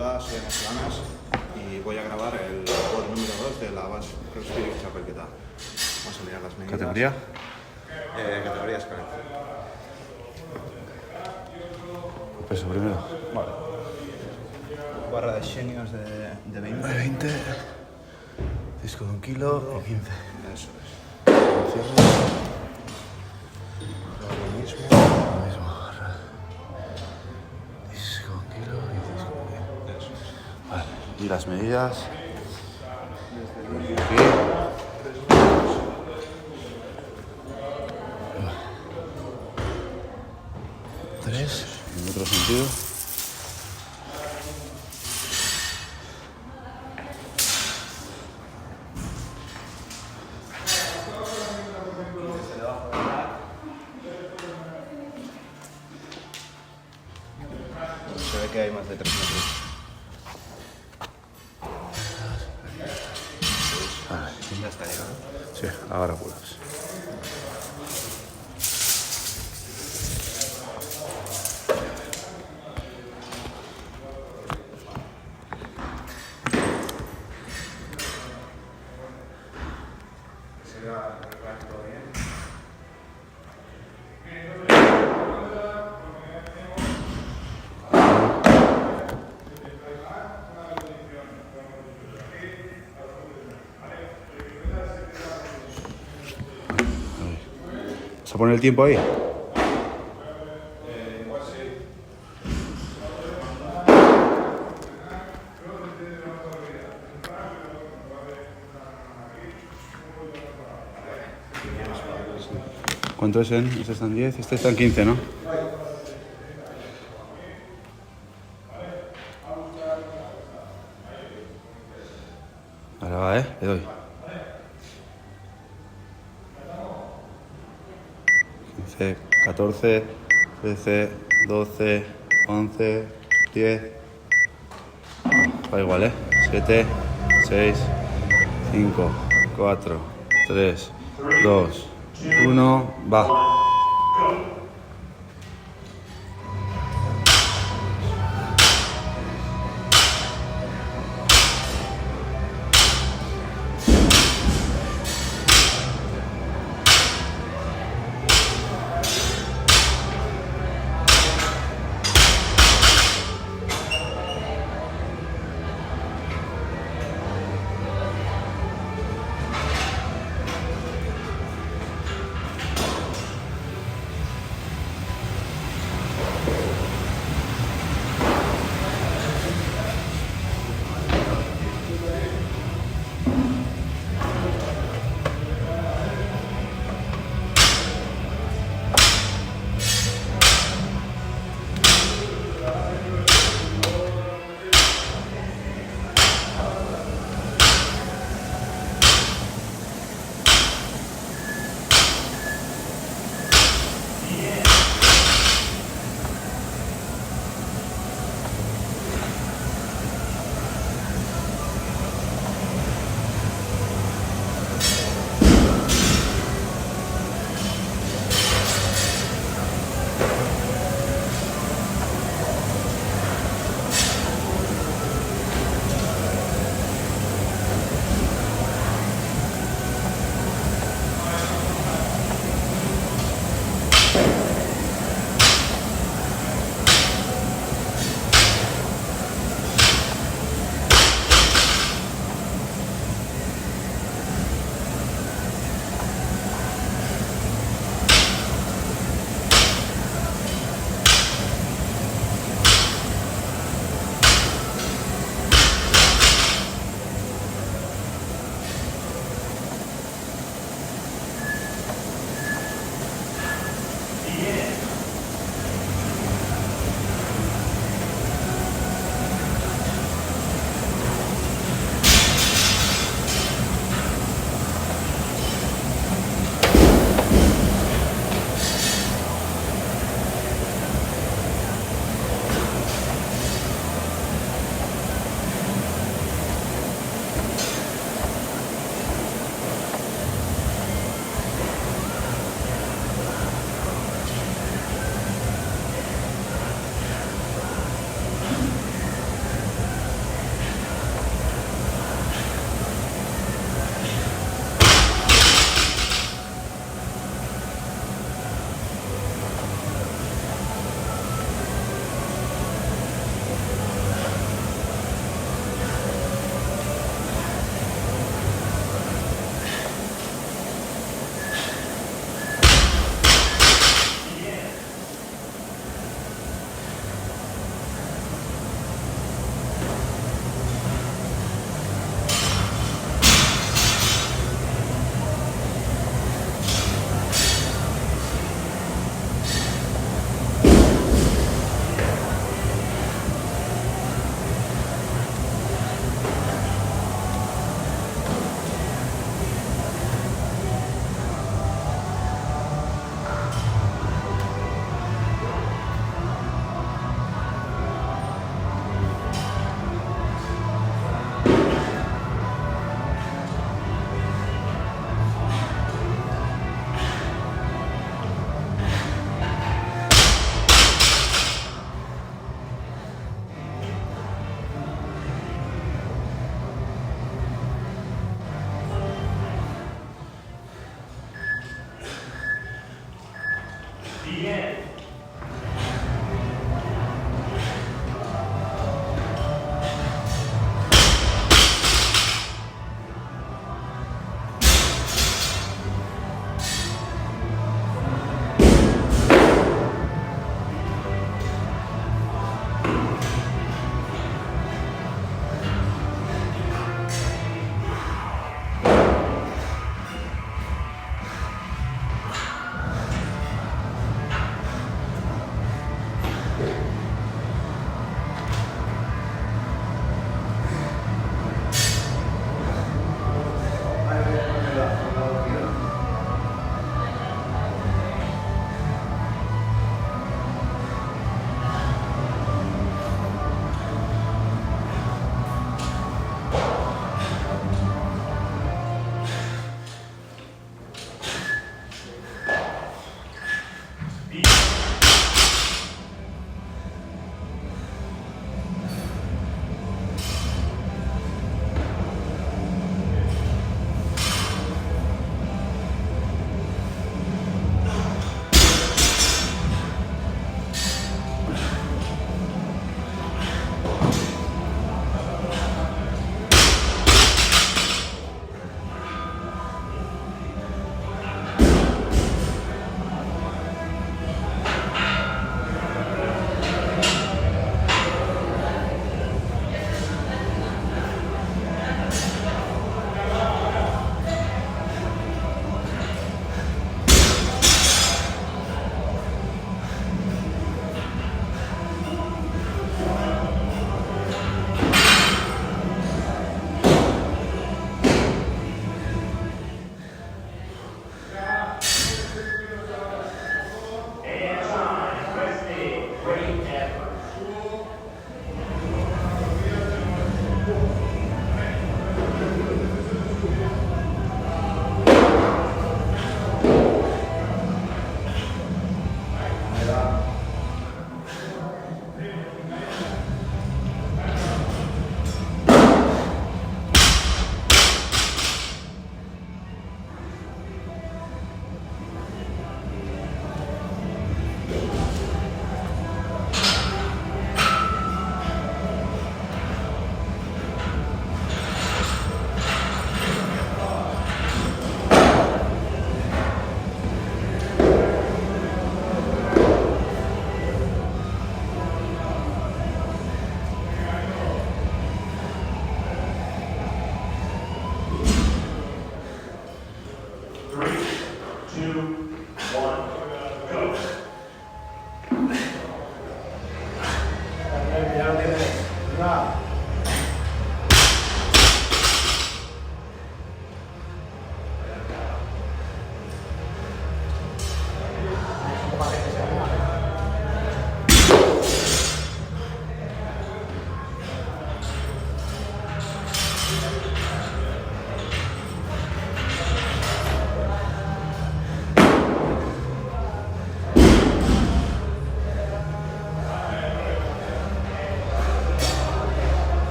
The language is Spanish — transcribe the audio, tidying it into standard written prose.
Hola, soy Ana Solanas y voy a grabar el pod número 2 de la Bash CrossFit Chapelqueta. Vamos a mirar las medidas. ¿Categoría? Categoría escalera. Peso primero. Vale. Barra de Xenios de 20. 20. Disco de 1 kilo y 15. Eso es. Cierro. Lo mismo. Lo mismo. Disco 1 kilo y disco 1 kilo. Eso es. Vale. Y las medidas. Aquí. Tres. En otro sentido. Se ve que hay más de 3 metros. Vale. Ya está llegando. Sí, ahora puedes. ¿Vas a poner el tiempo ahí? ¿Cuánto es en? Este está en 10, este está en 15, ¿no? Ahora va, le doy. 15, 14, 13, 12, 11, 10. Va igual, 7, 6, 5, 4, 3, 2, 1, va.